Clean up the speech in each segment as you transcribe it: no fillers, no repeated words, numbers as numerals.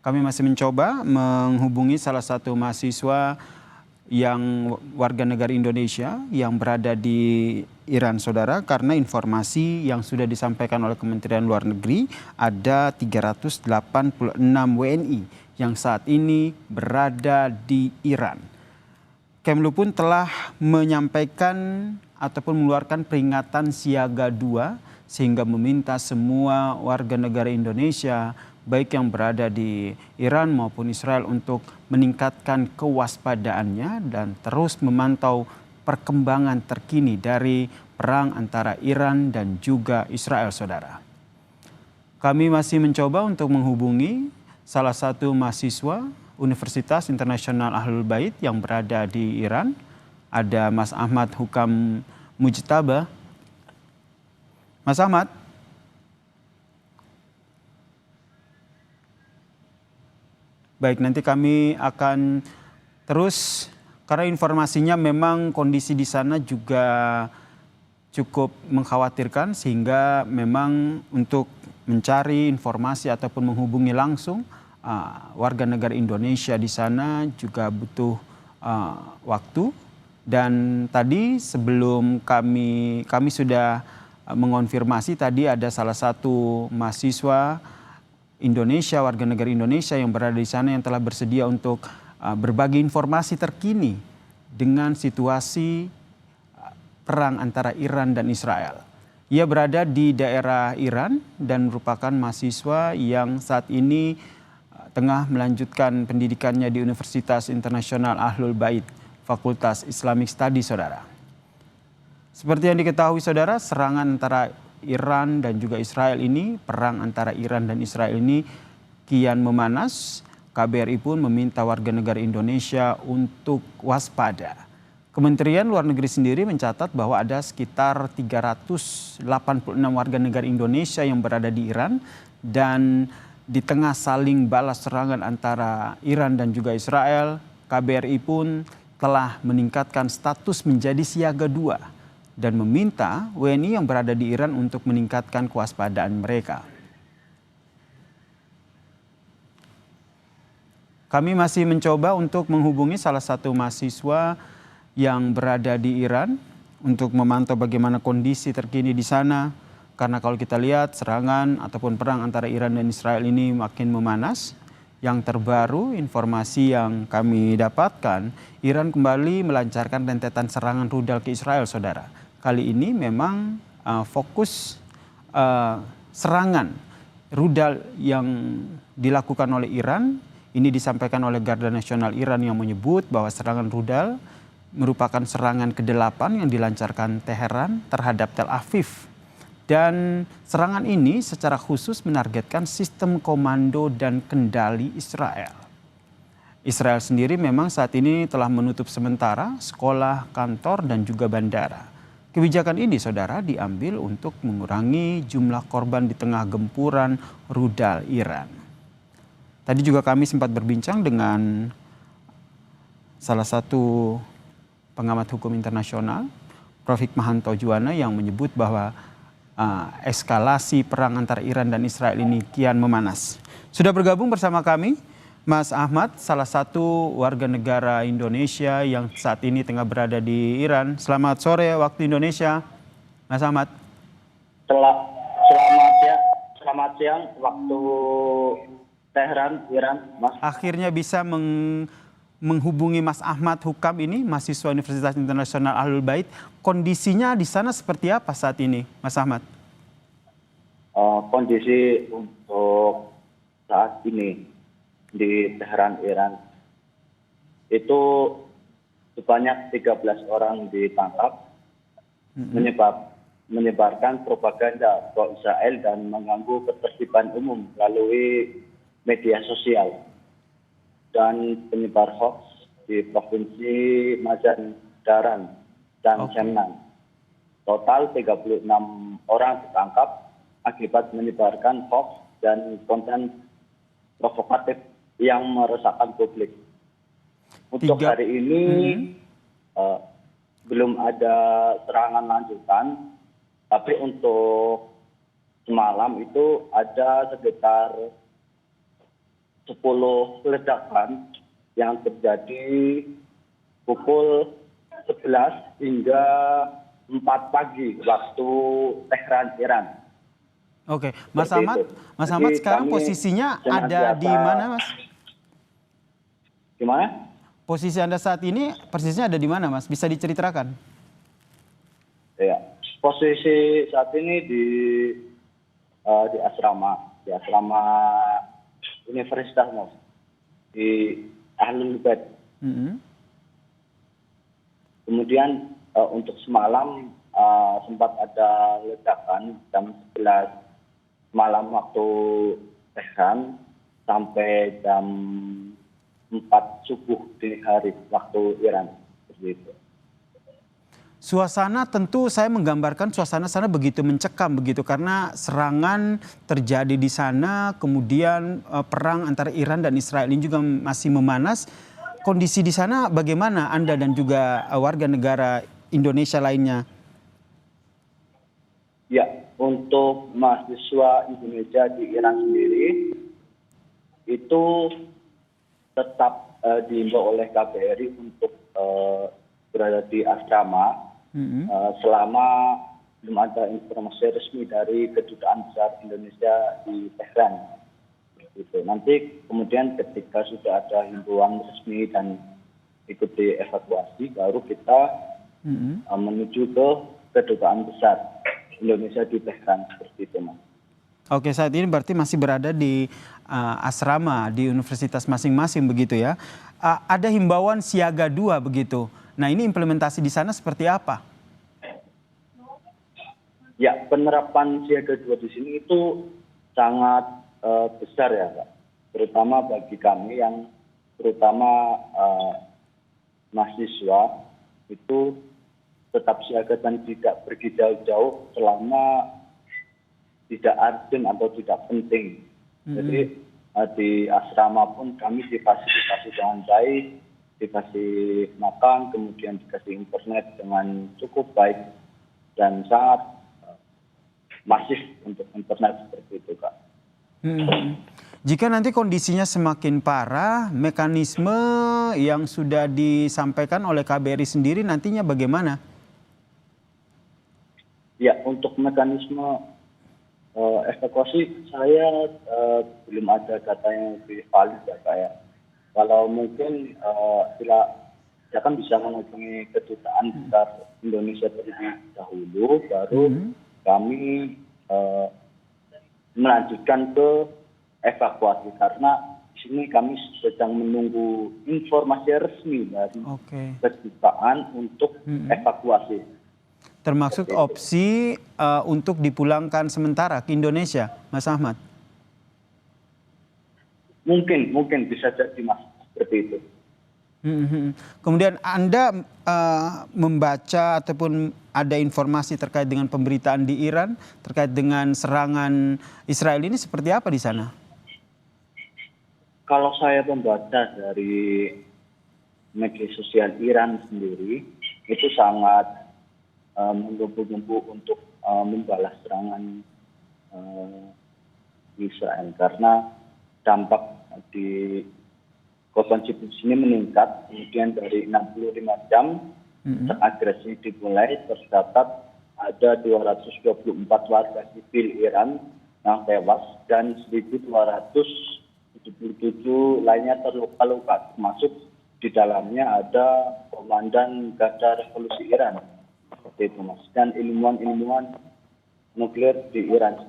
Kami masih mencoba menghubungi salah satu mahasiswa yang warga negara Indonesia yang berada di Iran, saudara, karena informasi yang sudah disampaikan oleh Kementerian Luar Negeri ada 386 WNI yang saat ini berada di Iran. Kemlu pun telah menyampaikan ataupun mengeluarkan peringatan siaga 2 sehingga meminta semua warga negara Indonesia baik yang berada di Iran maupun Israel untuk meningkatkan kewaspadaannya dan terus memantau perkembangan terkini dari perang antara Iran dan juga Israel, saudara. Kami masih mencoba untuk menghubungi salah satu mahasiswa Universitas Internasional Ahlul Bait yang berada di Iran. Ada Mas Ahmad Hukam Mujtaba. Mas Ahmad. Baik, nanti kami akan terus karena informasinya memang kondisi di sana juga cukup mengkhawatirkan sehingga memang untuk mencari informasi ataupun menghubungi langsung warga negara Indonesia di sana juga butuh waktu. Dan tadi sebelum kami sudah mengonfirmasi tadi ada salah satu mahasiswa Indonesia, warga negara Indonesia yang berada di sana yang telah bersedia untuk berbagi informasi terkini dengan situasi perang antara Iran dan Israel. Ia berada di daerah Iran dan merupakan mahasiswa yang saat ini tengah melanjutkan pendidikannya di Universitas Internasional Ahlul Bait, Fakultas Islamic Studies, saudara. Seperti yang diketahui, saudara, serangan antara Iran dan juga Israel ini, perang antara Iran dan Israel ini kian memanas. KBRI pun meminta warga negara Indonesia untuk waspada. Kementerian Luar Negeri sendiri mencatat bahwa ada sekitar 386 warga negara Indonesia yang berada di Iran dan di tengah saling balas serangan antara Iran dan juga Israel, KBRI pun telah meningkatkan status menjadi siaga 2 dan meminta WNI yang berada di Iran untuk meningkatkan kewaspadaan mereka. Kami masih mencoba untuk menghubungi salah satu mahasiswa yang berada di Iran untuk memantau bagaimana kondisi terkini di sana. Karena kalau kita lihat serangan ataupun perang antara Iran dan Israel ini makin memanas. Yang terbaru informasi yang kami dapatkan, Iran kembali melancarkan rentetan serangan rudal ke Israel, saudara. Kali ini memang fokus serangan rudal yang dilakukan oleh Iran. Ini disampaikan oleh Garda Nasional Iran yang menyebut bahwa serangan rudal merupakan serangan ke-8 yang dilancarkan Teheran terhadap Tel Aviv. Dan serangan ini secara khusus menargetkan sistem komando dan kendali Israel. Israel sendiri memang saat ini telah menutup sementara sekolah, kantor, dan juga bandara. Kebijakan ini, saudara, diambil untuk mengurangi jumlah korban di tengah gempuran rudal Iran. Tadi juga kami sempat berbincang dengan salah satu pengamat hukum internasional, Prof. Hikmahanto Juwana, yang menyebut bahwa eskalasi perang antara Iran dan Israel ini kian memanas. Sudah bergabung bersama kami Mas Ahmad, salah satu warga negara Indonesia yang saat ini tengah berada di Iran. Selamat sore waktu Indonesia, Mas Ahmad. Selamat siang waktu Teheran, Iran, Mas. Akhirnya bisa menghubungi Mas Ahmad Hukam ini, mahasiswa Universitas Internasional Ahlul Bait. Kondisinya di sana seperti apa saat ini, Mas Ahmad? Kondisi untuk saat ini di Teheran, Iran itu sebanyak 13 orang ditangkap, menyebarkan propaganda pro Israel dan mengganggu ketertiban umum melalui media sosial dan penyebar hoax di Provinsi Mazandaran dan Semnan. Total 36 orang ditangkap akibat menyebarkan hoax dan konten provokatif yang meresahkan publik. Untuk hari ini belum ada serangan lanjutan, tapi untuk semalam itu ada sekitar 10 ledakan yang terjadi pukul 11 hingga 4 pagi waktu Tehran, Iran. Oke, Mas Seperti Ahmad, itu. Mas Jadi Ahmad sekarang kami posisinya ada di senantiasa mana, Mas? gimana? Posisi Anda saat ini persisnya ada di mana, Mas? Bisa diceritakan? Ya, posisi saat ini di asrama Universitas Mas, di Ahlul Bait. Mm-mm. Kemudian untuk semalam sempat ada ledakan jam 11 malam waktu Tehran sampai jam 4 subuh dini hari waktu Iran. Seperti itu. Suasana tentu saya menggambarkan suasana sana begitu mencekam begitu karena serangan terjadi di sana, kemudian perang antara Iran dan Israel ini juga masih memanas. Kondisi di sana bagaimana Anda dan juga warga negara Indonesia lainnya? Ya, untuk mahasiswa Indonesia di Iran sendiri itu tetap diimbau oleh KBRI untuk berada di asrama selama belum ada informasi resmi dari Kedutaan Besar Indonesia di Tehran. Gitu. Nanti kemudian ketika sudah ada himbauan resmi dan ikut dievakuasi, baru kita menuju ke Kedutaan Besar Indonesia di Tehran. Seperti itu, Mas. Oke, saat ini berarti masih berada di asrama di universitas masing-masing begitu ya. Ada himbauan siaga 2 begitu. Nah, ini implementasi di sana seperti apa? Ya, penerapan siaga 2 di sini itu sangat besar ya, Pak. Terutama bagi kami yang terutama mahasiswa itu tetap siaga dan tidak pergi jauh-jauh selama tidak urgent atau tidak penting. Jadi di asrama pun kami difasilitasi dengan baik, dikasih makan, kemudian dikasih internet dengan cukup baik dan sangat masif untuk internet seperti itu, Kak. Jika nanti kondisinya semakin parah, mekanisme yang sudah disampaikan oleh KBRI sendiri nantinya bagaimana? Ya, untuk mekanisme evakuasi saya belum ada data yang lebih valid ya, Kak ya. Kalau mungkin saya kan bisa menghubungi Kedutaan Besar Indonesia terlebih dahulu, baru kami melanjutkan ke evakuasi karena di sini kami sedang menunggu informasi resmi dari Kedutaan untuk evakuasi. Termasuk opsi untuk dipulangkan sementara ke Indonesia, Mas Ahmad? Mungkin bisa jadi, Mas, seperti itu. Kemudian Anda membaca ataupun ada informasi terkait dengan pemberitaan di Iran terkait dengan serangan Israel ini seperti apa di sana? Kalau saya membaca dari media sosial Iran sendiri itu sangat menggebu-gebu untuk membalas serangan Israel karena dampak di korban jiwa ini meningkat, kemudian dari 65 jam agresi dimulai tercatat ada 224 warga sipil Iran yang tewas dan 1.277 lainnya terluka-luka, termasuk di dalamnya ada Komandan Garda Revolusi Iran, seperti itu, Mas, dan ilmuwan-ilmuwan nuklir di Iran.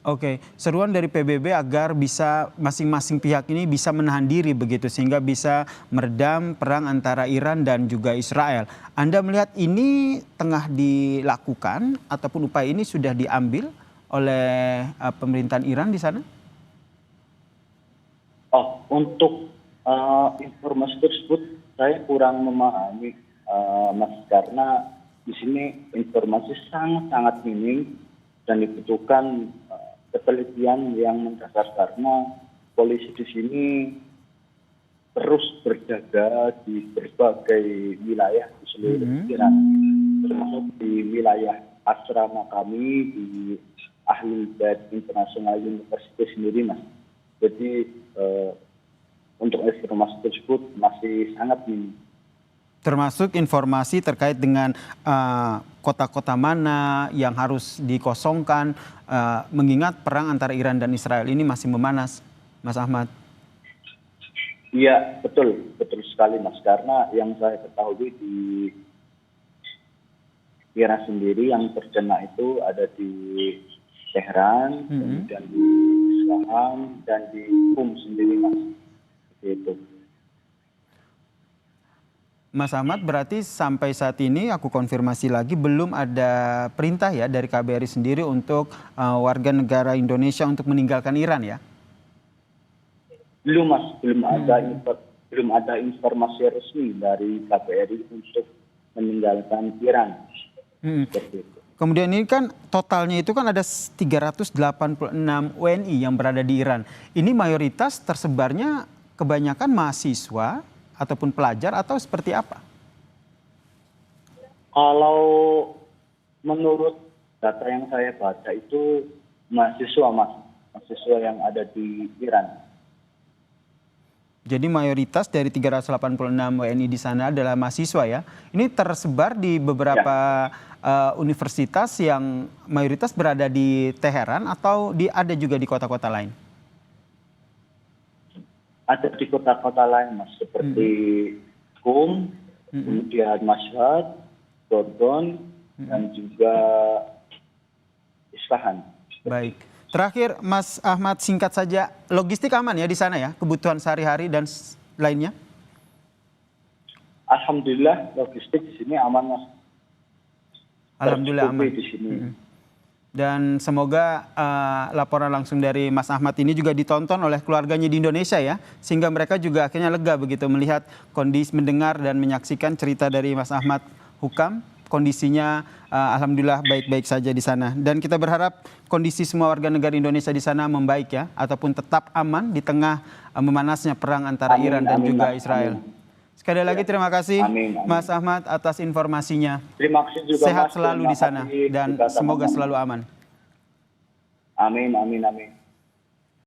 Oke, seruan dari PBB agar bisa masing-masing pihak ini bisa menahan diri begitu sehingga bisa meredam perang antara Iran dan juga Israel. Anda melihat ini tengah dilakukan ataupun upaya ini sudah diambil oleh pemerintahan Iran di sana? Oh, untuk informasi tersebut saya kurang memahami, Mas, karena di sini informasi sangat-sangat minim dan dibutuhkan ketelitian yang mendasar karena polisi di sini terus berjaga di berbagai wilayah di seluruh Iran, termasuk di wilayah asrama kami di Ahlul Bait International University sendiri, Mas. Jadi untuk informasi tersebut masih sangat minim. Termasuk informasi terkait dengan kota-kota mana yang harus dikosongkan, mengingat perang antara Iran dan Israel ini masih memanas, Mas Ahmad. Iya, betul sekali, Mas. Karena yang saya ketahui di Iran sendiri yang terkena itu ada di Tehran, kemudian di Isfahan dan di Qum sendiri, Mas. Itu. Mas Ahmad, berarti sampai saat ini aku konfirmasi lagi belum ada perintah ya dari KBRI sendiri untuk warga negara Indonesia untuk meninggalkan Iran ya? Belum, Mas, belum ada informasi resmi dari KBRI untuk meninggalkan Iran. Seperti itu. Kemudian ini kan totalnya itu kan ada 386 WNI yang berada di Iran. Ini mayoritas tersebarnya kebanyakan mahasiswa ataupun pelajar atau seperti apa? Kalau menurut data yang saya baca itu mahasiswa, Mas. Mahasiswa yang ada di Iran. Jadi mayoritas dari 386 WNI di sana adalah mahasiswa ya. Ini tersebar di beberapa universitas yang mayoritas berada di Teheran atau ada juga di kota-kota lain? Ada di kota-kota lain, Mas, seperti Qum, kemudian Mashhad, Gordon, dan juga Isfahan. Baik. Terakhir, Mas Ahmad, singkat saja, logistik aman ya di sana ya, kebutuhan sehari-hari dan lainnya? Alhamdulillah, logistik di sini aman, Mas. Alhamdulillah aman. Di sini. Dan semoga laporan langsung dari Mas Ahmad ini juga ditonton oleh keluarganya di Indonesia ya, sehingga mereka juga akhirnya lega begitu melihat kondisi, mendengar dan menyaksikan cerita dari Mas Ahmad Hukam. Kondisinya alhamdulillah baik-baik saja di sana. Dan kita berharap kondisi semua warga negara Indonesia di sana membaik ya, ataupun tetap aman di tengah memanasnya perang antara Iran dan juga Israel. Sekali lagi terima kasih Mas Ahmad atas informasinya. Terima kasih juga, Sehat Mas. selalu di sana dan semoga selalu aman. Amin.